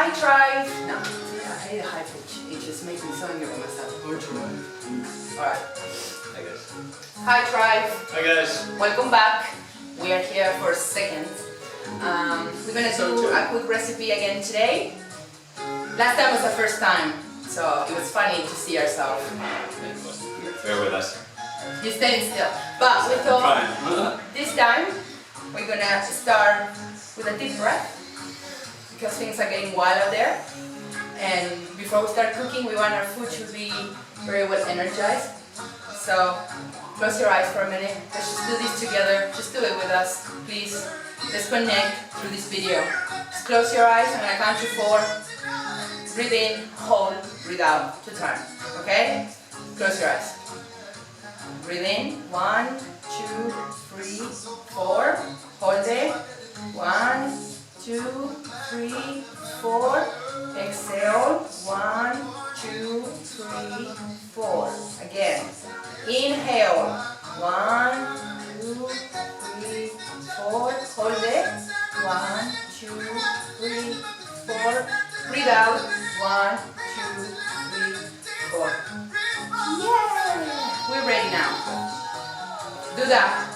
Hi, Tribe. No, I hate a high pitch. It just makes me so angry with myself. Alright. Hi guys. Hi, Tribe. Hi guys. Welcome back. We are here for a second. We're gonna do a quick recipe again today. Last time was the first time, so it was funny to see ourselves. Bear with us. You staying still. But we thought this time we're gonna start with a deep breath because things are getting wild out there. And before we start cooking, we want our food to be very well energized. So close your eyes for a minute. Let's just do this together. Just do it with us, please. Let's connect through this video. Just close your eyes. I'm gonna count to 4. Breathe in, hold, breathe out to turn. Okay? Close your eyes. Breathe in. 1, 2, 3, 4. Hold it. 1, 2, 3, 4. Exhale. 1, 2, 3, 4. Again. Inhale. 1, 2, 3, 4. Hold it. 1, 2, 3, 4. Breathe out. 1, 2, 3, 4. Yeah! We're ready now. Do that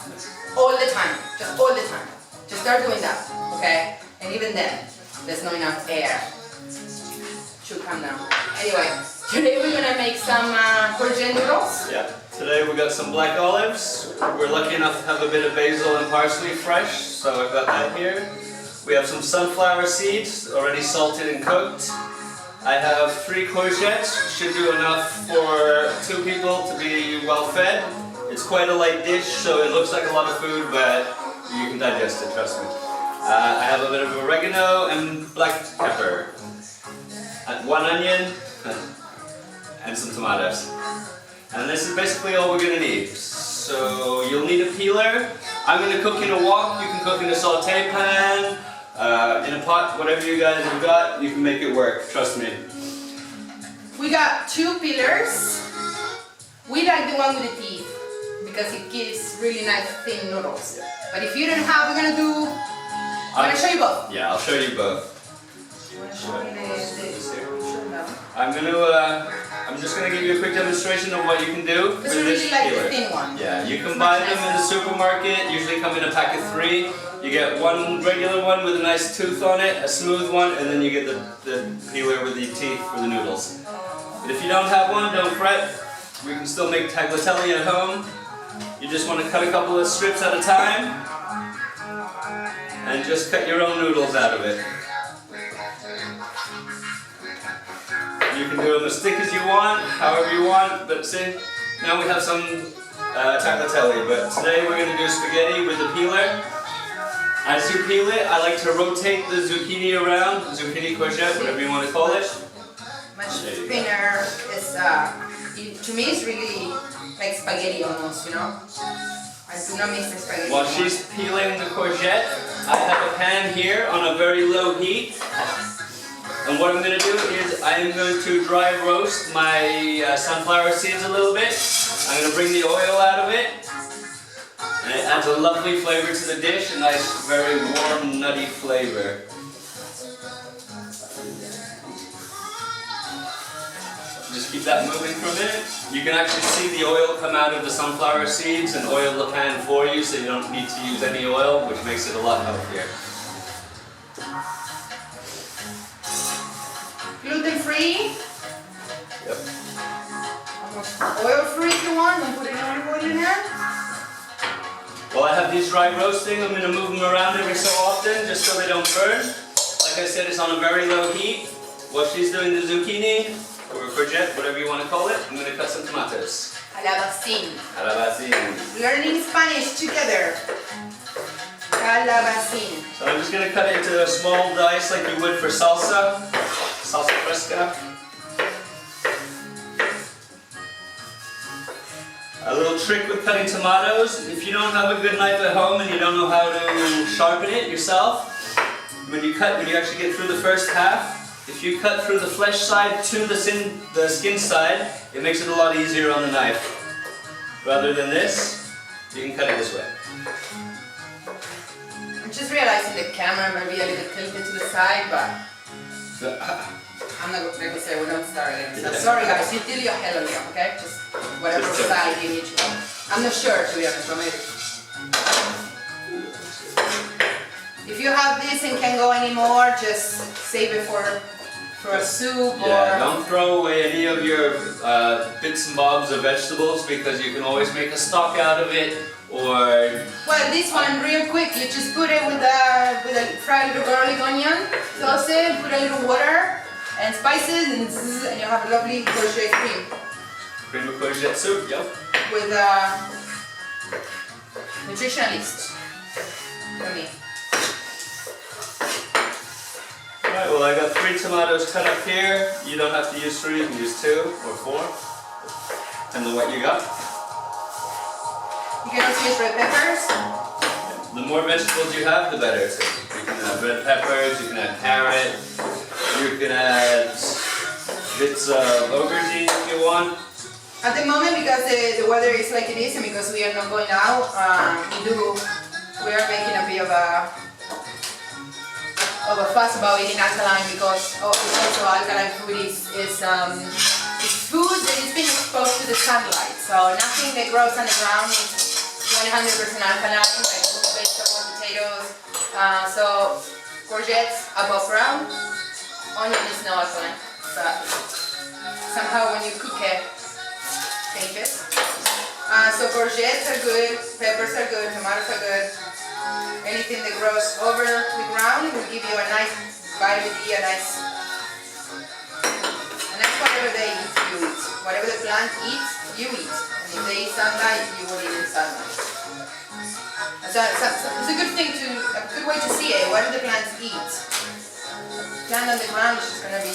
all the time. Just all the time. Just start doing that. Okay? And even then, there's not enough air to come down. Anyway, today we're gonna make some courgette noodles. Yeah. Today we got some black olives. We're lucky enough to have a bit of basil and parsley fresh, so I've got that here. We have some sunflower seeds already salted and cooked. I have 3 courgettes, should do enough for 2 people to be well fed. It's quite a light dish, so it looks like a lot of food, but you can digest it, trust me. I have a bit of oregano and black pepper. 1 onion and some tomatoes. And this is basically all we're going to need. So you'll need a peeler. I'm going to cook in a wok. You can cook in a saute pan, in a pot, whatever you guys have got, you can make it work, trust me. We got 2 peelers. We like the one with the teeth because it gives really nice thin noodles. But if you don't have, we're going to do... I'm going to show you both. Yeah, I'll show you both. You want to show me I'm just going to give you a quick demonstration of what you can do with this really this like peeler. the thin one. Yeah, you can buy them in the supermarket, usually come in a pack of 3. You get one regular one with a nice tooth on it, a smooth one, and then you get the peeler with the teeth for the noodles. But if you don't have one, don't fret. We can still make tagliatelle at home. You just want to cut a couple of strips at a time and just cut your own noodles out of it. You can do them as thick as you want, however you want, but see, now we have some tagliatelle, but today we're going to do spaghetti with the peeler. As you peel it, I like to rotate the zucchini around, zucchini courgette, whatever you want to call it. Much thinner. It's, to me it's really like spaghetti almost, you know? I do not mix the spaghetti. While she's peeling the courgette, I have a pan here on a very low heat. And what I'm going to do is I am going to dry roast my sunflower seeds a little bit. I'm going to bring the oil out of it. And it adds a lovely flavor to the dish, a nice, very warm, nutty flavor. Just keep that moving for a minute. You can actually see the oil come out of the sunflower seeds and oil the pan for you, so you don't need to use any oil, which makes it a lot healthier. Gluten-free. Yep. Oil-free if you want, and put it in olive oil in there. While I have these dry roasting, I'm going to move them around every so often, just so they don't burn. Like I said, it's on a very low heat. While she's doing the zucchini, or courgette, whatever you want to call it, I'm going to cut some tomatoes. Calabacín. Calabacín. Learning Spanish together. Calabacín. So I'm just going to cut it into a small dice like you would for salsa. Salsa fresca. A little trick with cutting tomatoes, if you don't have a good knife at home and you don't know how to sharpen it yourself, when you actually get through the first half, if you cut through the flesh side to the skin side, it makes it a lot easier on the knife. Rather than this, you can cut it this way. I'm just realizing the camera might be a little tilted to the side, but I'm not going to say we don't start again. So sorry guys, you do your hell okay? Just whatever Just style you need to go. I'm not sure to be honest, but maybe. If you have this and can't go anymore, just save it for a soup Yeah, or... don't throw away any of your bits and bobs of vegetables because you can always make a stock out of it or... Well, this one, real quick, you just put it with a fried little garlic onion, toss it, put a little water and spices and zzz, and you have a lovely courgette cream. Cream of courgette soup, yep. With nutritionalist for me. Alright, well I got 3 tomatoes cut up here. You don't have to use 3, you can use 2 or 4. Depends on what you got. You can also use red peppers. The more vegetables you have, the better. So you can add red peppers, you can add carrot, you can add bits of aubergine if you want. At the moment, because the weather is like it is and because we are not going out, we are making a bit of a fuss about eating alkaline because also alkaline food is food that is being exposed to the sunlight. So nothing that grows on the ground is 100% alkaline, like vegetables, potatoes. So courgettes above ground, onion is not alkaline, but somehow when you cook it, changes. So courgettes are good, peppers are good, tomatoes are good. Anything that grows over the ground will give you a nice vitamin D, a nice whatever they eat, you eat. Whatever the plant eats, you eat. And if they eat sunlight, you will eat in sunlight. So it's a good thing a good way to see it. What do the plants eat? A plant on the ground is just going to be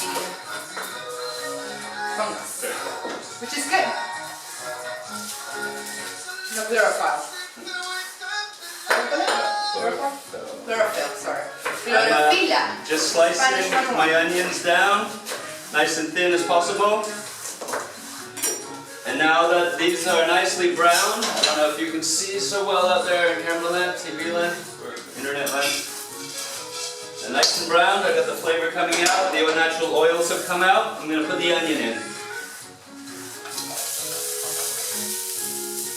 fungus, which is good. No chlorophyll. Chlorophyll, sorry. Chlorophylla. Just slicing my onions down, nice and thin as possible. And now that these are nicely brown, I don't know if you can see so well out there in camera land, TV land, or internet land. They're nice and brown, I got the flavor coming out, the natural oils have come out. I'm going to put the onion in.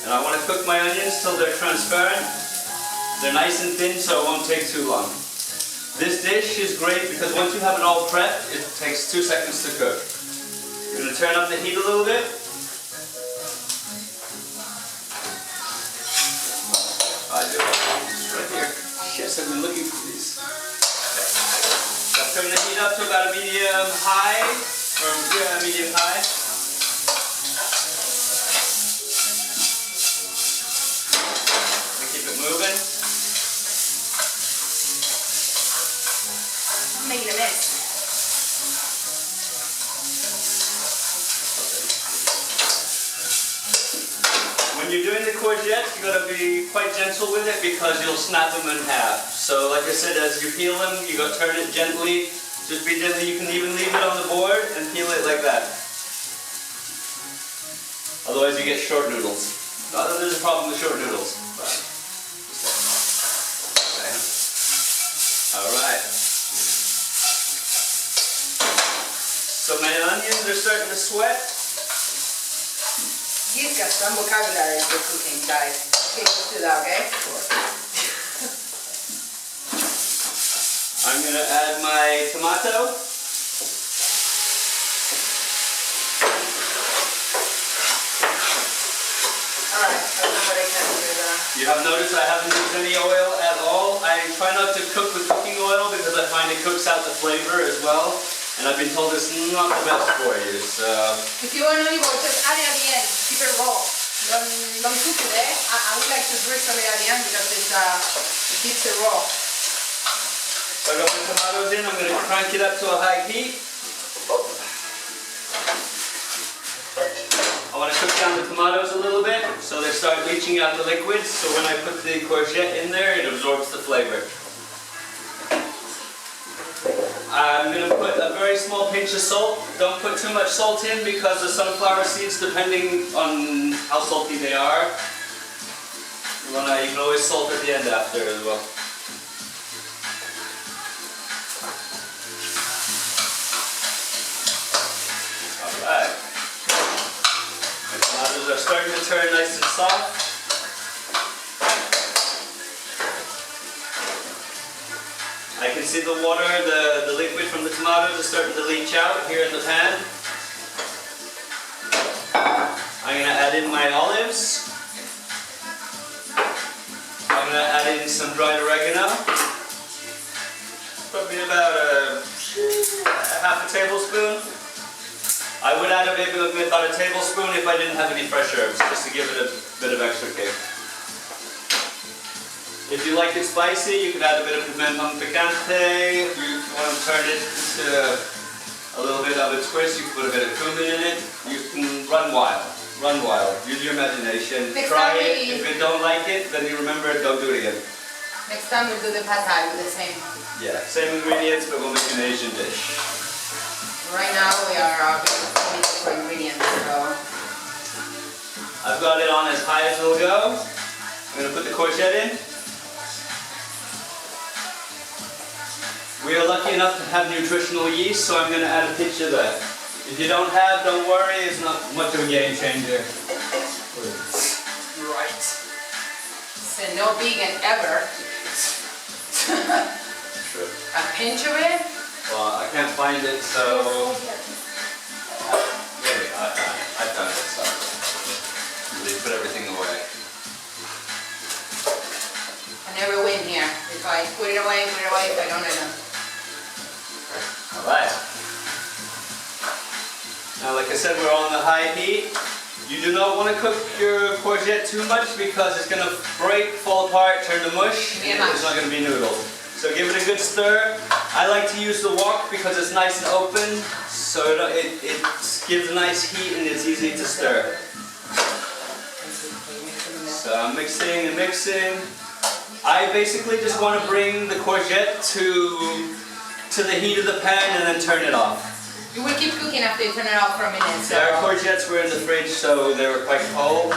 And I want to cook my onions till they're transparent. They're nice and thin, so it won't take too long. This dish is great because once you have it all prepped, it takes 2 seconds to cook. You're going to turn up the heat a little bit. I do. It's right here. Yes, I've been looking for these. Okay. So turn the heat up to about a medium high, or yeah, medium high. Keep it moving. Making a mess. When you're doing the courgette, you got to be quite gentle with it because you'll snap them in half. So like I said, as you peel them, you got to turn it gently. Just be gentle. You can even leave it on the board and peel it like that. Otherwise you get short noodles. Not that there's a problem with short noodles. Alright. So my onions are starting to sweat. He's got some vocabulary for cooking, guys. Okay, let's do that, okay? I'm going to add my tomato. Alright, I don't know what I can do that. You have noticed I haven't used any oil at all. I try not to cook with cooking oil because I find it cooks out the flavor as well. And I've been told it's not the best for you, so... If you want olive oil, just add it at the end. Keep it raw. Don't cook it, eh? I would like to drizzle it at the end because it keeps it raw. So I got my tomatoes in. I'm going to crank it up to a high heat. I want to cook down the tomatoes a little bit so they start leaching out the liquids. So when I put the courgette in there, it absorbs the flavor. I'm going to put a very small pinch of salt. Don't put too much salt in because the sunflower seeds, depending on how salty they are, you can always salt at the end after as well. turn nice and soft. I can see the water, the liquid from the tomatoes is starting to leach out here in the pan. I'm going to add in my olives. I'm going to add in some dried oregano. Probably about half a tablespoon. I would add about a tablespoon if I didn't have any fresh herbs, just to give it a bit of extra kick. If you like it spicy, you could add a bit of pimentón picante. If you want to turn it into a little bit of a twist, you can put a bit of cumin in it. You can run wild. Run wild. Use your imagination. Try it. If you don't like it, then you remember it, don't do it again. Next time we'll do the pad thai with the same. Yeah, same ingredients, but we'll make an Asian dish. Right now we are looking for ingredients, so... I've got it on as high as it'll go. I'm going to put the courgette in. We are lucky enough to have nutritional yeast, so I'm going to add a pinch of that. If you don't have, don't worry, it's not much of a game changer. Right. So no vegan ever. True. A pinch of it? Well, I can't find it, so... Maybe, I've done it, so... Really put everything away. I never win here. If I put it away, if I don't, I don't. Alright. Now, like I said, we're on the high heat. You do not want to cook your courgette too much because it's going to break, fall apart, turn to mush, and it's not going to be noodles. So give it a good stir. I like to use the wok because it's nice and open, so it gives a nice heat and it's easy to stir. So I'm mixing and mixing. I basically just want to bring the courgette to the heat of the pan and then turn it off. You will keep cooking after you turn it off for a minute. So. Our courgettes were in the fridge, so they were quite cold.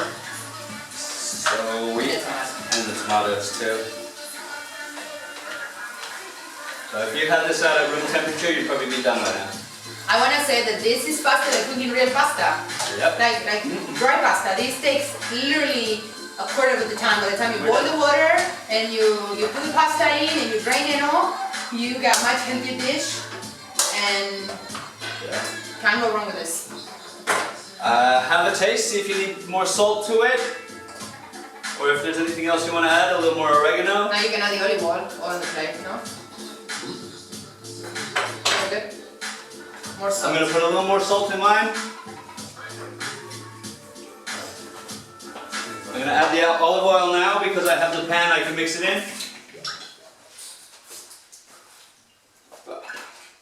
So and the tomatoes too. So if you had this at room temperature, you'd probably be done by now. I want to say that this is pasta, like cooking real pasta. Yep. Like dry pasta. This takes literally a quarter of the time. By the time you boil the water and you put the pasta in and you drain it all, you got a much healthier dish. And can't go wrong with this. Have a taste, see if you need more salt to it. Or if there's anything else you want to add, a little more oregano. Now you can add the olive oil on the plate, no? Good. More salt. I'm going to put a little more salt in mine. I'm going to add the olive oil now because I have the pan, I can mix it in.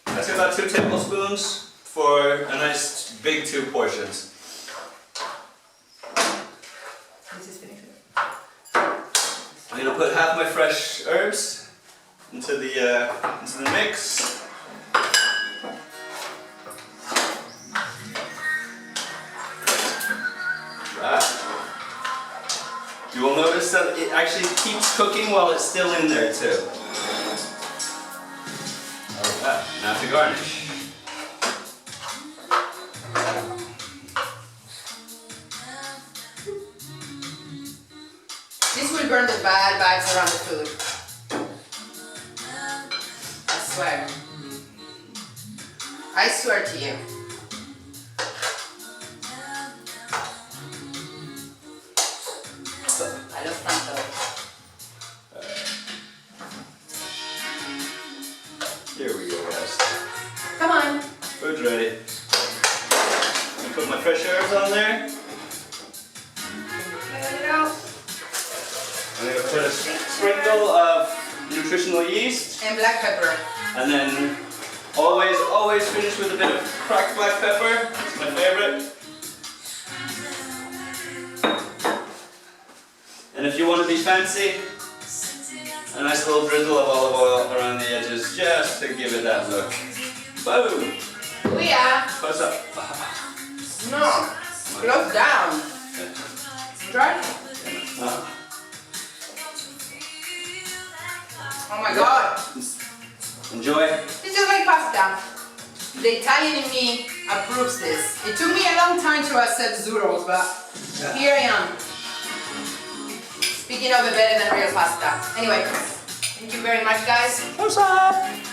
That's about 2 tablespoons for a nice big 2 portions. This is finished. I'm going to put half my fresh herbs into the mix. You will notice that it actually keeps cooking while it's still in there too. Alright, now to garnish. This will burn the bad vibes around the food. I swear. I swear to you. I love Franco. Here we go, guys. Come on. Food's ready. I put my fresh herbs on there. Let it out. I'm going to put a sprinkle of nutritional yeast. And black pepper. And then always finish with a bit of cracked black pepper. It's my favorite. And if you want to be fancy, a nice little drizzle of olive oil around the edges just to give it that look. Boom! Oh yeah. What's up? No. Close down. Dry. Oh my god. Enjoy. It's just like pasta. The Italian in me approves this. It took me a long time to accept Zoodles, but here I am. Speaking of the better than real pasta. Anyway, thank you very much, guys. What's up?